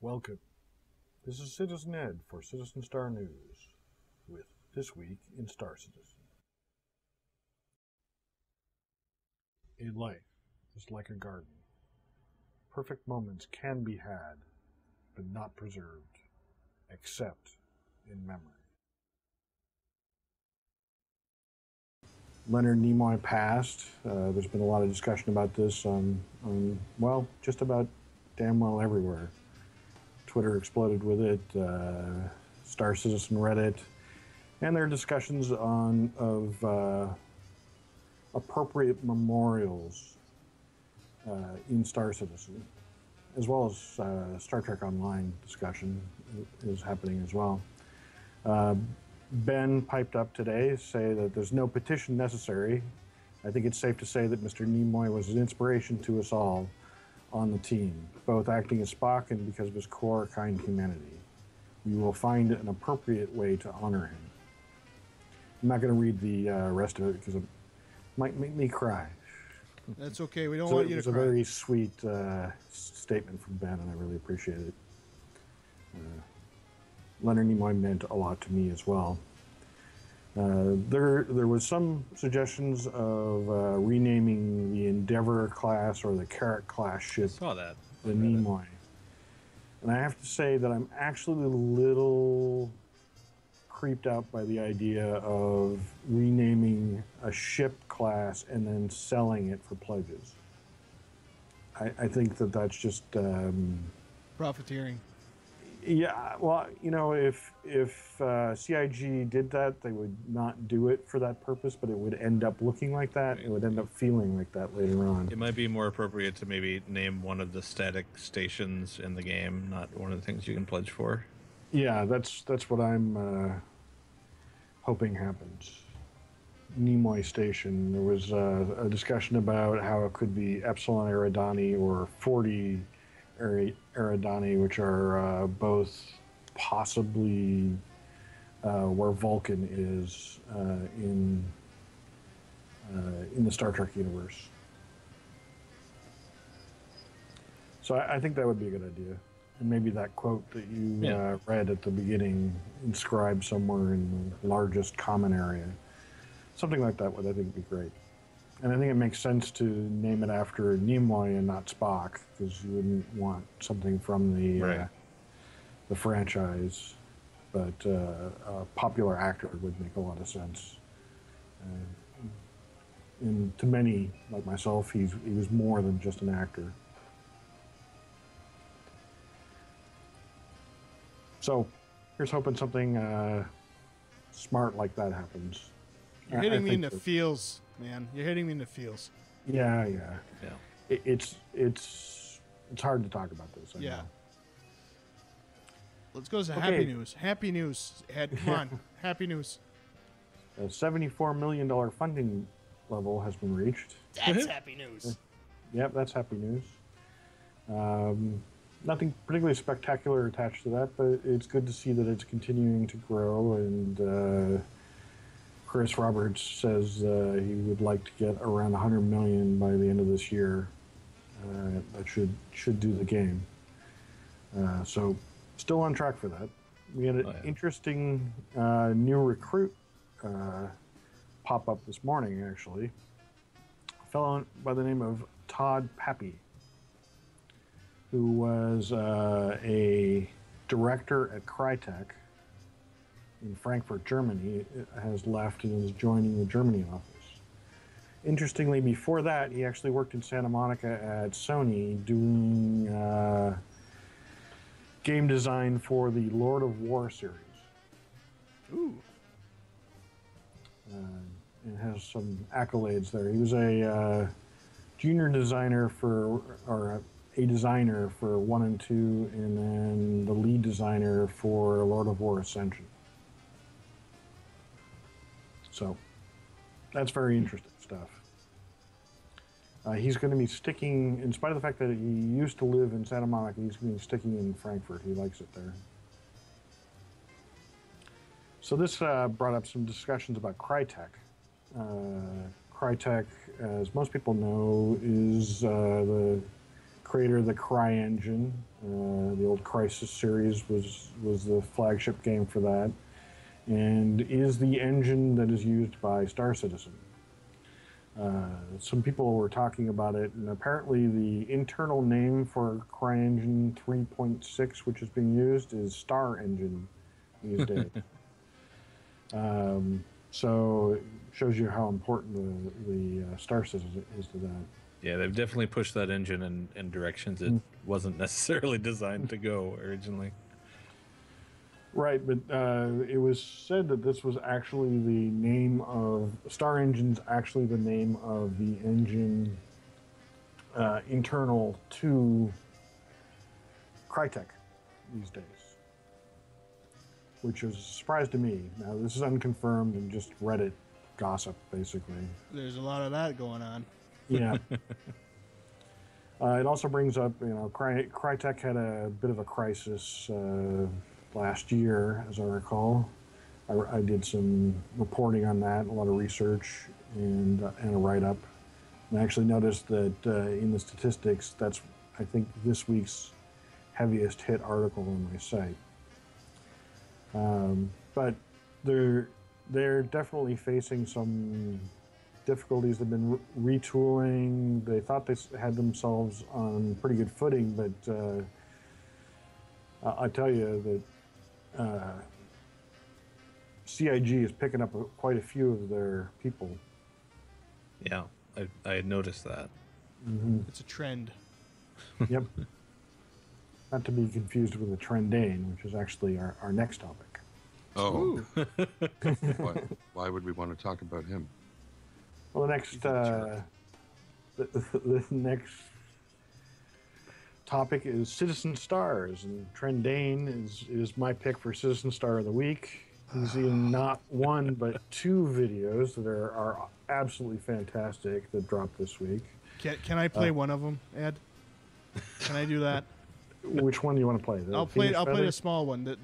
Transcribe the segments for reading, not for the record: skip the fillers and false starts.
Welcome. This is Citizen Ed for Citizen Star News with This Week in Star Citizen. A life is like a garden. Perfect moments can be had, but not preserved, except in memory. Leonard Nimoy passed. There's been a lot of discussion about this on well, just about damn well everywhere. Twitter exploded with it, Star Citizen Reddit, and there are discussions of appropriate memorials in Star Citizen, as well as Star Trek Online discussion is happening as well. Ben piped up today to say that there's no petition necessary. I think it's safe to say that Mr. Nimoy was an inspiration to us all on the team, both acting as Spock and because of his core kind humanity. We will find an appropriate way to honor him. I'm not going to read the rest of it because it might make me cry. That's okay. We don't want you to cry. It was a very sweet statement from Ben, and I really appreciate it. Leonard Nimoy meant a lot to me as well. There was some suggestions of renaming the Endeavor class or the Carrot class ship. I saw that. The Nimoy. And I have to say that I'm actually a little creeped out by the idea of renaming a ship class and then selling it for pledges. I think that that's just Profiteering. yeah. Well, you know, if CIG did that, they would not do it for that purpose, but it would end up looking like that. It would end up feeling like that later on. It might be more appropriate to maybe name one of the static stations in the game, not one of the things you can pledge for. Yeah, that's what I'm hoping happens. Nimoy Station. There was a discussion about how it could be Epsilon Eridani or 40 Eridani, which are both possibly where Vulcan is in the Star Trek universe. So I think that would be a good idea. And maybe that quote that you read at the beginning inscribed somewhere in the largest common area. Something like that would, I think, be great. And I think it makes sense to name it after Nimoy and not Spock, because you wouldn't want something from the franchise. But a popular actor would make a lot of sense. And to many, like myself, he was more than just an actor. So here's hoping something smart like that happens. You're hitting me in the feels, man. You're hitting me in the feels. Yeah. It's hard to talk about this. I know. Let's go to happy news. Happy news, Ed. Come on. Happy news. A $74 million funding level has been reached. That's happy news. Yep, that's happy news. Nothing particularly spectacular attached to that, but it's good to see that it's continuing to grow. And Chris Roberts says he would like to get around 100 million by the end of this year. That should do the game. So still on track for that. We had an interesting new recruit pop up this morning, actually. A fellow by the name of Todd Pappy, who was a director at Crytek in Frankfurt, Germany, has left and is joining the Germany office. Interestingly, before that, he actually worked in Santa Monica at Sony doing game design for the Lord of War series. Ooh. And has some accolades there. He was a junior designer or a designer for 1 and 2, and then the lead designer for Lord of War Ascension. So that's very interesting stuff. He's going to be sticking, in spite of the fact that he used to live in Santa Monica, he's going to be sticking in Frankfurt. He likes it there. So this brought up some discussions about Crytek. Crytek, as most people know, is the creator of the CryEngine. The old Crysis series was the flagship game for that, and is the engine that is used by Star Citizen. Some people were talking about it, and apparently the internal name for CryEngine 3.6, which is being used, is Star Engine these days. So it shows you how important the Star Citizen is to that. Yeah, they've definitely pushed that engine in directions it wasn't necessarily designed to go originally. Right, but it was said that this was actually the name of Star Engine's actually the name of the engine internal to Crytek these days, which was a surprise to me. Now this is unconfirmed and just Reddit gossip, basically. There's a lot of that going on. Yeah. It also brings up, Crytek had a bit of a crisis last year, as I recall. I did some reporting on that, a lot of research, and a write-up. And I actually noticed that in the statistics, that's, I think, this week's heaviest hit article on my site. But they're definitely facing some difficulties. They've been retooling. They thought they had themselves on pretty good footing, but I tell you that CIG is picking up quite a few of their people. Yeah, I had noticed that. Mm-hmm. It's a trend. Yep. Not to be confused with the Trendane, which is actually our next topic. Oh. Why would we want to talk about him? Well, the next topic is Citizen Stars, and Trendane is my pick for Citizen Star of the Week. He's in not one but two videos that are absolutely fantastic that dropped this week. Can I play one of them, Ed? Can I do that? Which one do you want to play? I'll play the small one. I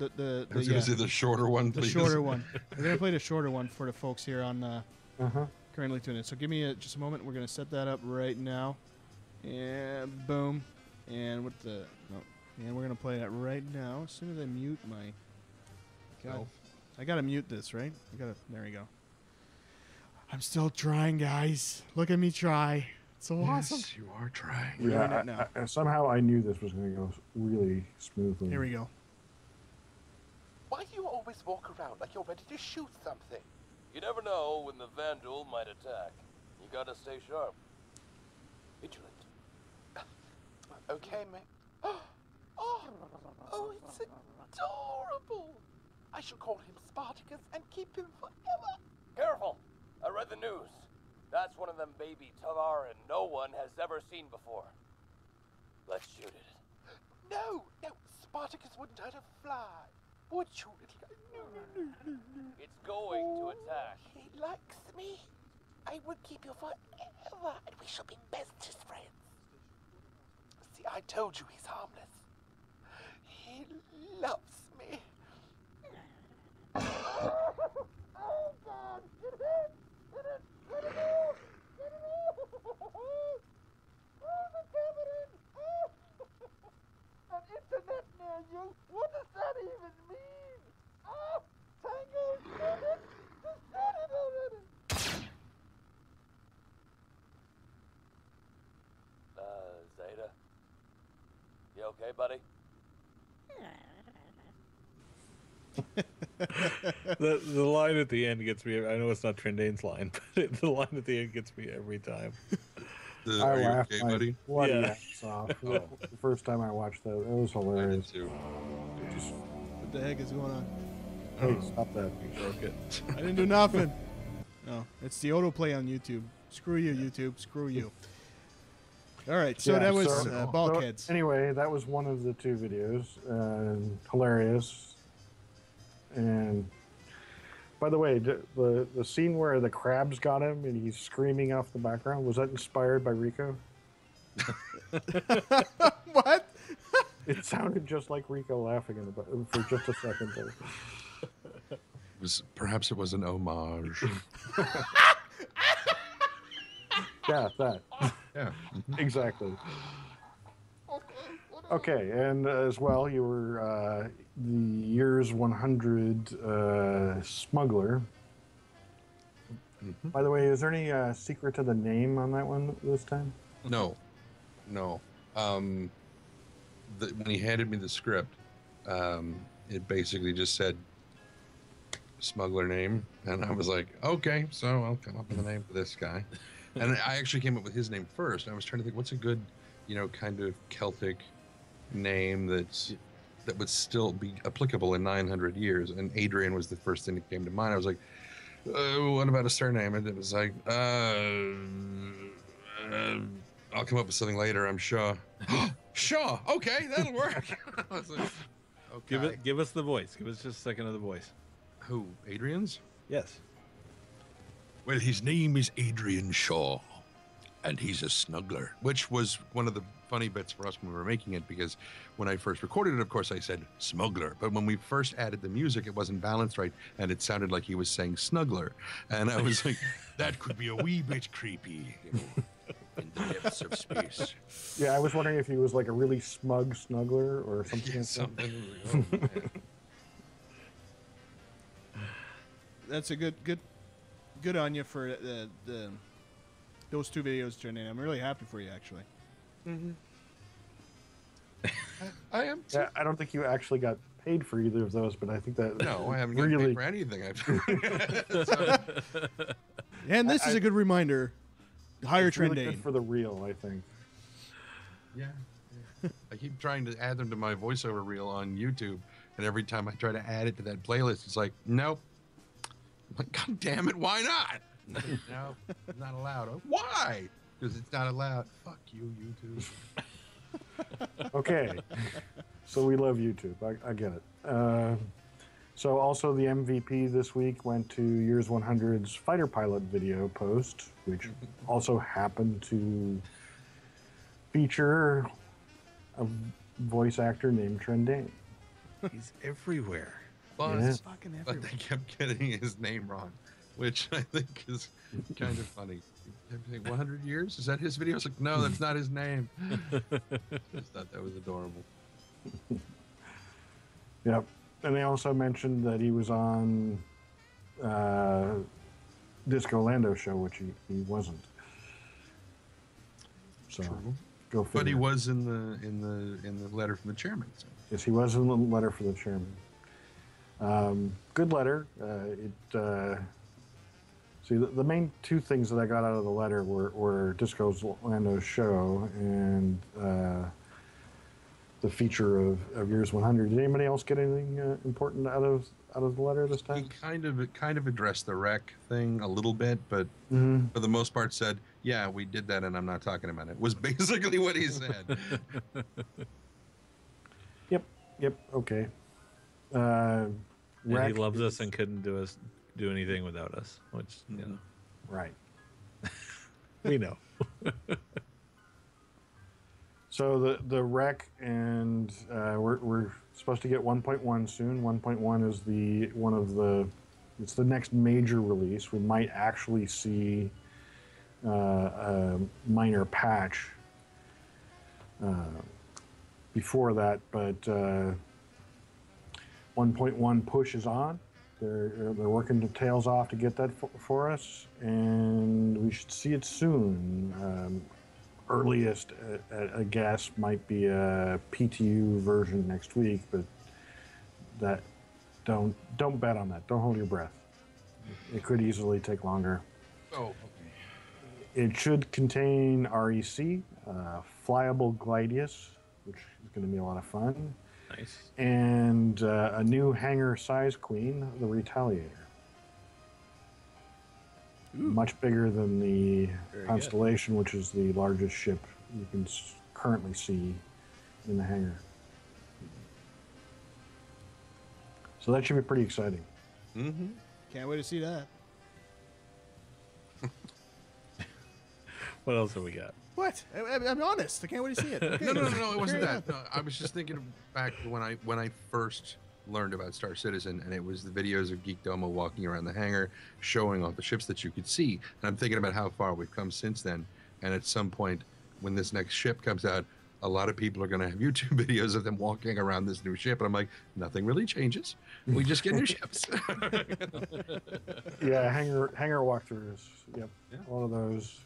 was going to say the shorter one, please. The shorter one. We're going to play the shorter one for the folks here on currently tuning in. So give me just a moment. We're going to set that up right now. And boom. And and we're going to play that right now. As soon as I mute my... God. I got to mute this, right? There we go. I'm still trying, guys. Look at me try. It's so awesome. Yes, you are trying. Yeah, somehow I knew this was going to go really smoothly. Here we go. Why do you always walk around like you're ready to shoot something? You never know when the Vandal might attack. You gotta stay sharp. Vigilant. Okay, mate. Oh, it's adorable. I should call him Spartacus and keep him forever. Careful. I read the news. That's one of them baby Tavarin no one has ever seen before. Let's shoot it. No, Spartacus wouldn't hurt a fly. Would you, little guy? No. It's going to attack. He likes me. I will keep you forever, and we shall be bestest friends. See, I told you he's harmless. He loves me. Oh, God! Get him! Get him! Get him off! Get him off! Oh, the Tavarin! An internet near you? What does that even mean? Oh, Tango, shoot it! Just shoot it already! Zeta? You okay, buddy? The line at the end gets me. I know it's not Trendane's line, but the line at the end gets me every time. Are you okay, buddy? Bloody Yeah. ass off. The first time I watched that, it was hilarious. Too. What the heck is going on? Hey, stop that. You broke it. I didn't do nothing. No, it's the autoplay on YouTube. Screw you, YouTube. Screw you. All right, so that was Bulkheads. So anyway, that was one of the two videos. Hilarious. And by the way, the scene where the crabs got him and he's screaming off the background, was that inspired by Ricko? What? It sounded just like Ricko laughing for just a second there. Perhaps it was an homage. Yeah, that. Yeah. Exactly. Okay, and as well, you were the year's 100 smuggler. By the way, is there any secret to the name on that one this time? No. When he handed me the script, it basically just said smuggler name, and I was like, okay, so I'll come up with a name for this guy. And I actually came up with his name first. I was trying to think, what's a good, kind of Celtic name that would still be applicable in 900 years. And Adrian was the first thing that came to mind. I was like, what about a surname? And it was like, I'll come up with something later, I'm sure. Sure, okay, that'll work. I was like, okay. Give us the voice. Give us just a second of the voice. Who, Adrian's? Yes. Well, his name is Adrian Shaw, and he's a snuggler, which was one of the funny bits for us when we were making it, because when I first recorded it, of course, I said smuggler, but when we first added the music, it wasn't balanced right, and it sounded like he was saying snuggler, and I was like, that could be a wee bit creepy, in the depths of space. Yeah, I was wondering if he was like a really smug snuggler or something like Something. That's a good on you for those two videos, Trendane. I'm really happy for you, actually. Mm-hmm. I am. Yeah, I don't think you actually got paid for either of those, but I think that No, I haven't gotten really paid for anything. And this is a good reminder. Hire it's really Trendane. good for the reel, I think. Yeah. I keep trying to add them to my voiceover reel on YouTube, and every time I try to add it to that playlist, it's like, nope. I'm like, God damn it, why not? No, it's not allowed. Why? Because it's not allowed. Fuck you, YouTube. Okay. So we love YouTube. I get it. So also the MVP this week went to Years 100's fighter pilot video post, which also happened to feature a voice actor named Trendane. He's everywhere. But, Yeah. Fucking but everywhere. they kept getting his name wrong, which I think is kind of funny. Everything 100 years? Is that his video? It's like, no, that's not his name. Just thought that was adorable. Yep. And they also mentioned that he was on Disco Lando show, which he wasn't. So True. go figure. But he was in the letter from the chairman. So. Yes, he was in the letter for the chairman. Good letter. See, the main two things that I got out of the letter were Disco Lando's show and the feature of Years 100. Did anybody else get anything important out of the letter this He time? kind of addressed the wreck thing a little bit, but for the most part said, yeah, we did that and I'm not talking about it, was basically what he said. Yep, okay. And he Wreck loves us is- and couldn't do anything without us, which Right. we know. So the rec, and we're supposed to get 1.1 soon. 1.1 is it's the next major release. We might actually see a minor patch before that, but 1.1 push is on. They're working their tails off to get that for us, and we should see it soon. Earliest, I guess, might be a PTU version next week, but that don't bet on that. Don't hold your breath. It could easily take longer. Oh, okay. It should contain REC, flyable Gladius, which is going to be a lot of fun, Nice. and a new hangar size queen, the Retaliator. Much bigger than the Very Constellation, which is the largest ship you can currently see in the hangar. So that should be pretty exciting. Mm-hmm. Can't wait to see that. What else have we got? What? I'm honest. I can't wait to see it. Okay. No, it wasn't Carry that. No, I was just thinking back when I first learned about Star Citizen, and it was the videos of Geek Domo walking around the hangar, showing all the ships that you could see. And I'm thinking about how far we've come since then. And at some point, when this next ship comes out, a lot of people are going to have YouTube videos of them walking around this new ship. And I'm like, nothing really changes. We just get new ships. Yeah, hangar walkthroughs. Yep, Yeah. one of those.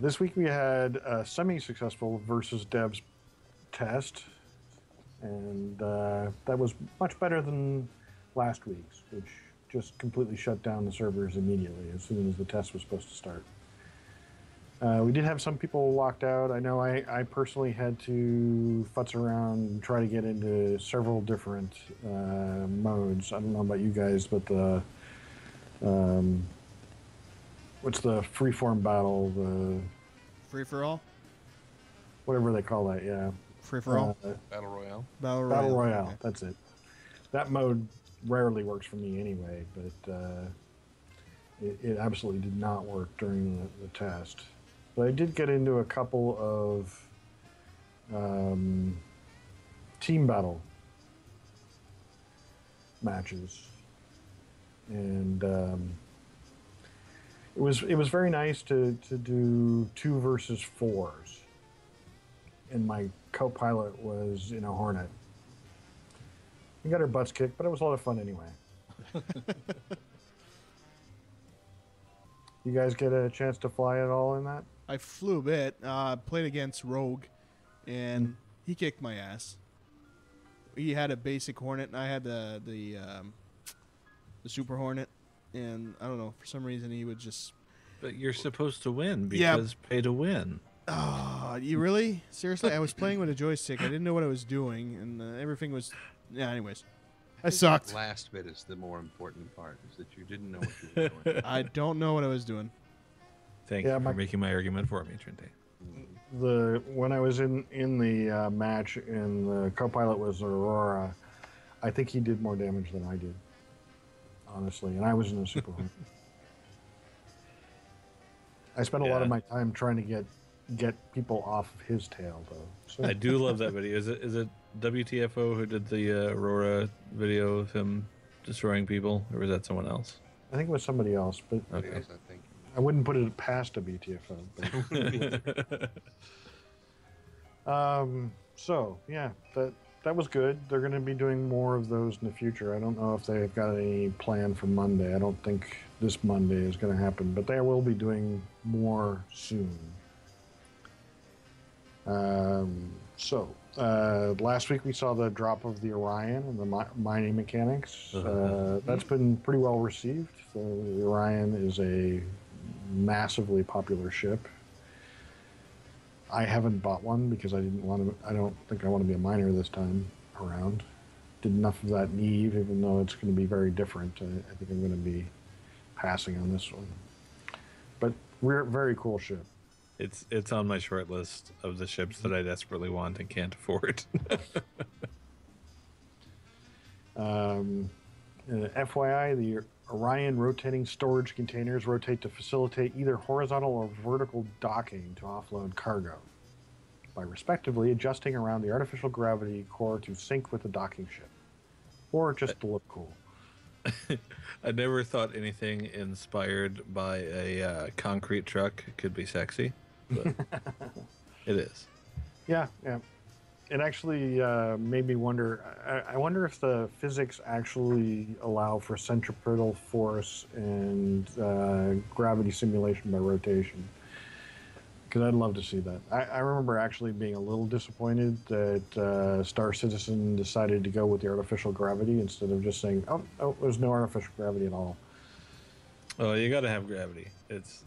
This week we had a semi-successful versus devs test, and that was much better than last week's, which just completely shut down the servers immediately as soon as the test was supposed to start. We did have some people locked out. I know I personally had to futz around and try to get into several different modes. I don't know about you guys, but the what's the freeform battle? The Free for all? whatever they call that, yeah. Free for all? Battle Royale. Battle Royale. Battle Royale, Okay. that's it. That mode rarely works for me anyway, but it absolutely did not work during the test. But I did get into a couple of team battle matches, and it was very nice to do 2 versus 4s, and my co-pilot was in a Hornet. We got our butts kicked, but it was a lot of fun anyway. You guys get a chance to fly at all in that? I flew a bit. Played against Rogue, and he kicked my ass. He had a basic Hornet, and I had the Super Hornet, and I don't know, for some reason he would just... But you're supposed to win Yeah. because pay to win. Oh, you really? Seriously? I was playing with a joystick. I didn't know what I was doing, and everything was... Yeah, anyways. I sucked. Last bit is the more important part, is that you didn't know what you were doing. I don't know what I was doing. Thank Yeah, you my- for making my argument for me, Trendane. When I was in the match and the co-pilot was Aurora, I think he did more damage than I did, honestly, and I was in a Super Hornet. I spent a lot of my time trying to get people off of his tail, though. So, I do love that video. Is it WTFO who did the Aurora video of him destroying people, or was that someone else? I think it was somebody else, but Okay. Yes, I think. I wouldn't put it past a BTFO. But, so yeah, that was good. They're going to be doing more of those in the future. I don't know if they've got any plan for Monday. I don't think this Monday is going to happen, but they will be doing more soon. Last week we saw the drop of the Orion and the mining mechanics. That's been pretty well received. The Orion is a massively popular ship. I haven't bought one because I don't think I want to be a miner this time around. Did enough of that in Eve, even though it's going to be very different. I think I'm going to be passing on this one. But we're very cool ship. It's on my short list of the ships that I desperately want and can't afford. FYI, the Orion rotating storage containers rotate to facilitate either horizontal or vertical docking to offload cargo by respectively adjusting around the artificial gravity core to sync with the docking ship, or just to look cool. I never thought anything inspired by a concrete truck could be sexy, but it is. Yeah. It actually made me wonder. I wonder if the physics actually allow for centripetal force and gravity simulation by rotation. Because I'd love to see that. I remember actually being a little disappointed that Star Citizen decided to go with the artificial gravity instead of just saying, oh, there's no artificial gravity at all. Oh, you got to have gravity. It's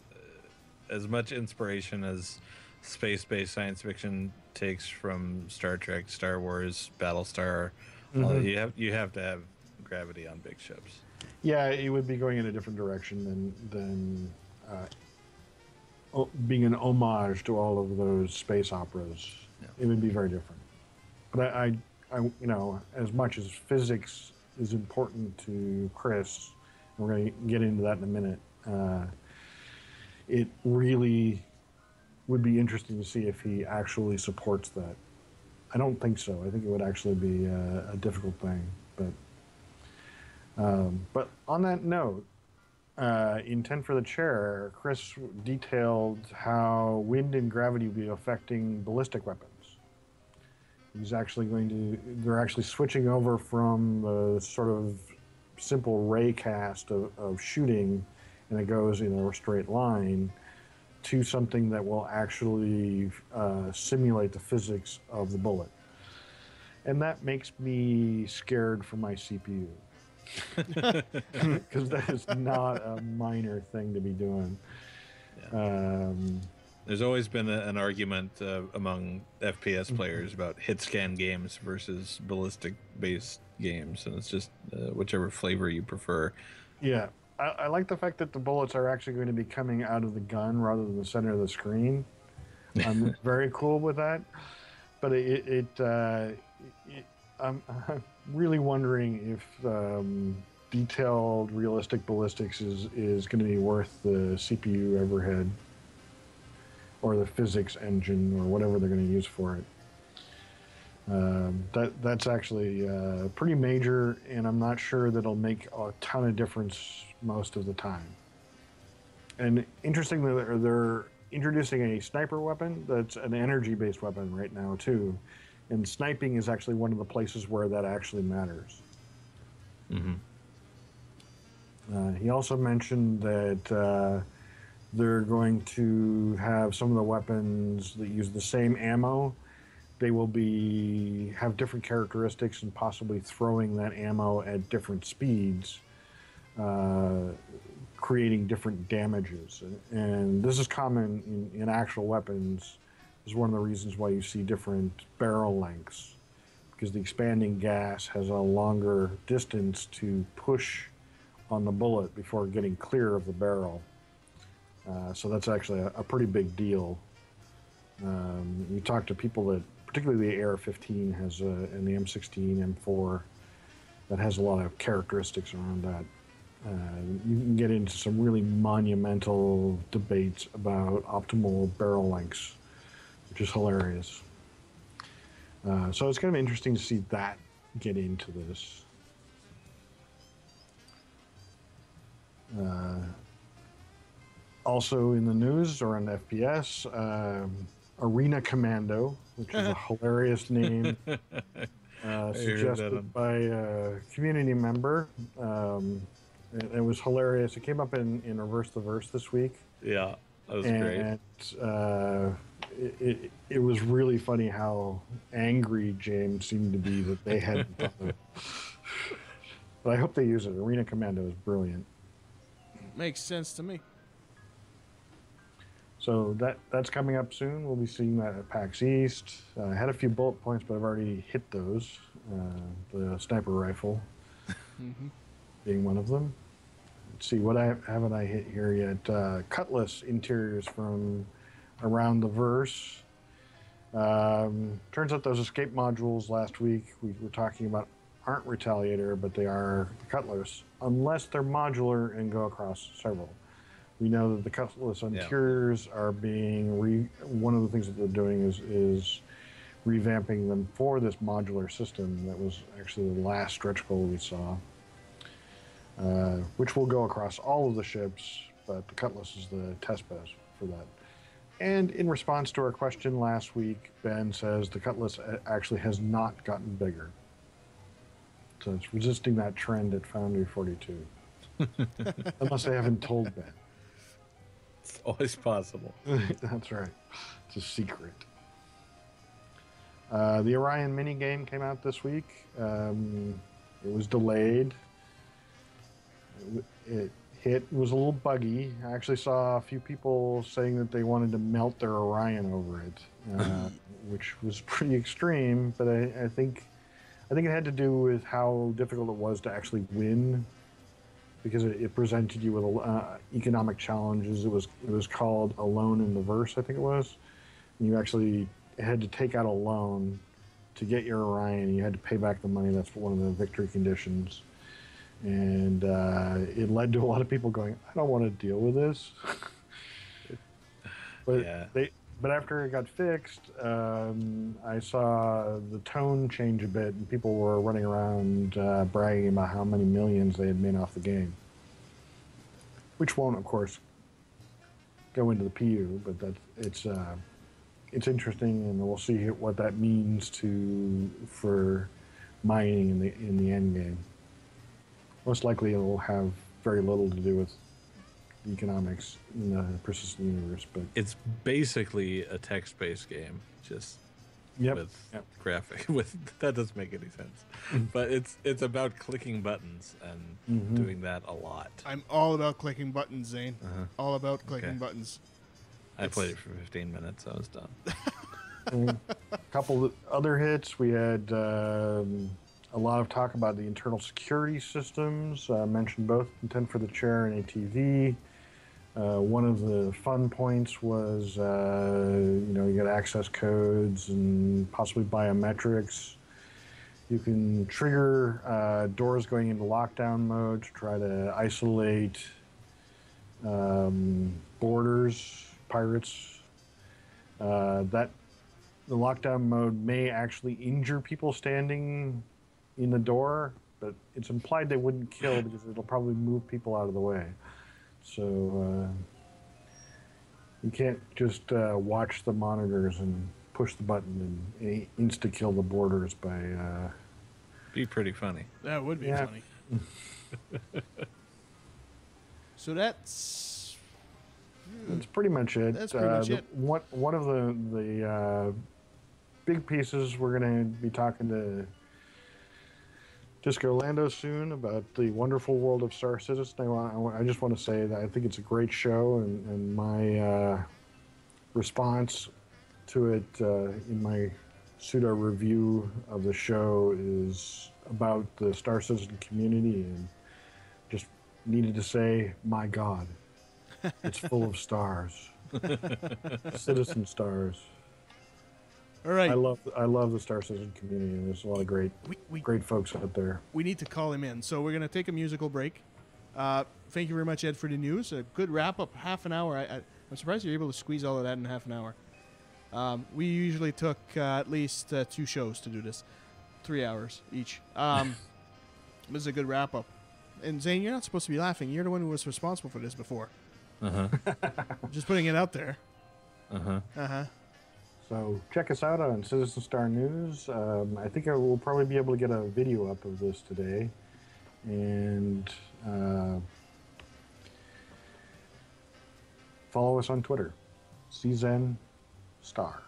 as much inspiration as space-based science fiction takes from Star Trek, Star Wars, Battlestar. You have to have gravity on big ships. Yeah, it would be going in a different direction than being an homage to all of those space operas. Yeah. It would be very different. But I, as much as physics is important to Chris, and we're going to get into that in a minute, it really would be interesting to see if he actually supports that. I don't think so. I think it would actually be a difficult thing. But on that note, in 10 for the Chair, Chris detailed how wind and gravity will be affecting ballistic weapons. They're actually switching over from the sort of simple ray cast of shooting, and it goes in a straight line, to something that will actually simulate the physics of the bullet. And that makes me scared for my CPU. Because that is not a minor thing to be doing. Yeah. There's always been an argument among FPS players about hit scan games versus ballistic based games, and it's just whichever flavor you prefer. Yeah, I like the fact that the bullets are actually going to be coming out of the gun rather than the center of the screen. I'm very cool with that, but I'm really wondering if detailed, realistic ballistics is going to be worth the CPU overhead or the physics engine or whatever they're going to use for it. That's actually pretty major, and I'm not sure that it'll make a ton of difference most of the time. And interestingly, they're introducing a sniper weapon that's an energy-based weapon right now too, and sniping is actually one of the places where that actually matters. Mm-hmm. He also mentioned that they're going to have some of the weapons that use the same ammo. They will have different characteristics and possibly throwing that ammo at different speeds, creating different damages. And this is common in actual weapons. This is one of the reasons why you see different barrel lengths, because the expanding gas has a longer distance to push on the bullet before getting clear of the barrel. So that's actually a pretty big deal. You talk to people that, particularly the AR-15 has and the M16, M4, that has a lot of characteristics around that. You can get into some really monumental debates about optimal barrel lengths, which is hilarious. So it's kind of interesting to see that get into this. Also in the news, or on FPS, Arena Commando, which is a hilarious name, suggested by a community member. It was hilarious. It came up in Reverse the Verse this week. Yeah, that was great. It was really funny how angry James seemed to be that they hadn't done it. But I hope they use it. Arena Commando is brilliant. Makes sense to me. So that's coming up soon. We'll be seeing that at PAX East. I had a few bullet points, but I've already hit those. The sniper rifle being one of them. Let's see, what haven't I hit here yet? Cutlass interiors from Around the Verse. Turns out those escape modules last week we were talking about aren't Retaliator, but they are the Cutlass, unless they're modular and go across several. We know that the Cutlass interiors are being one of the things that they're doing is revamping them for this modular system. That was actually the last stretch goal we saw, which will go across all of the ships, but the Cutlass is the test bed for that. And in response to our question last week, Ben says the Cutlass actually has not gotten bigger. So it's resisting that trend at Foundry 42. Unless they haven't told Ben. It's always possible. That's right. It's a secret. The Orion minigame came out this week. It was delayed. It was a little buggy. I actually saw a few people saying that they wanted to melt their Orion over it, which was pretty extreme, but I think it had to do with how difficult it was to actually win, because it presented you with economic challenges. It was called Alone in the Verse, I think it was. And you actually had to take out a loan to get your Orion. You had to pay back the money. That's one of the victory conditions. And it led to a lot of people going, I don't want to deal with this. But after it got fixed, I saw the tone change a bit, and people were running around bragging about how many millions they had made off the game. which won't, of course, go into the PU, but it's interesting, and we'll see what that means for mining in the end game. Most likely, it'll have very little to do with economics in the persistent universe, but it's basically a text-based game, just with graphic. That doesn't make any sense, but it's about clicking buttons and doing that a lot. I'm all about clicking buttons, Zane. All about clicking buttons. I played it for 15 minutes. I was done. A couple of other hits. We had a lot of talk about the internal security systems. I mentioned both Intent for the Chair and ATV. One of the fun points was, you got access codes and possibly biometrics. You can trigger doors going into lockdown mode to try to isolate boarders, pirates. The lockdown mode may actually injure people standing in the door, but it's implied they wouldn't kill because it'll probably move people out of the way. So you can't just watch the monitors and push the button and insta-kill the boarders by... Be pretty funny. That would be funny. So that's pretty much it. That's pretty much it. One of the big pieces, we're going to be talking to Disco Orlando soon about the wonderful world of Star Citizen. I just want to say that I think it's a great show, and my response to it in my pseudo review of the show is about the Star Citizen community, and just needed to say, my God, it's full of stars, citizen stars. All right. I love the Star Citizen community, and there's a lot of great folks out there. We need to call him in, so we're going to take a musical break. Thank you very much, Ed, for the news. A good wrap up, half an hour. I'm surprised you're able to squeeze all of that in half an hour. We usually took at least 2 shows to do this, 3 hours each. This is a good wrap up. And Zane, you're not supposed to be laughing. You're the one who was responsible for this before. Just putting it out there. So check us out on Citizen Star News. I think I will probably be able to get a video up of this today. And follow us on Twitter, CZen Star.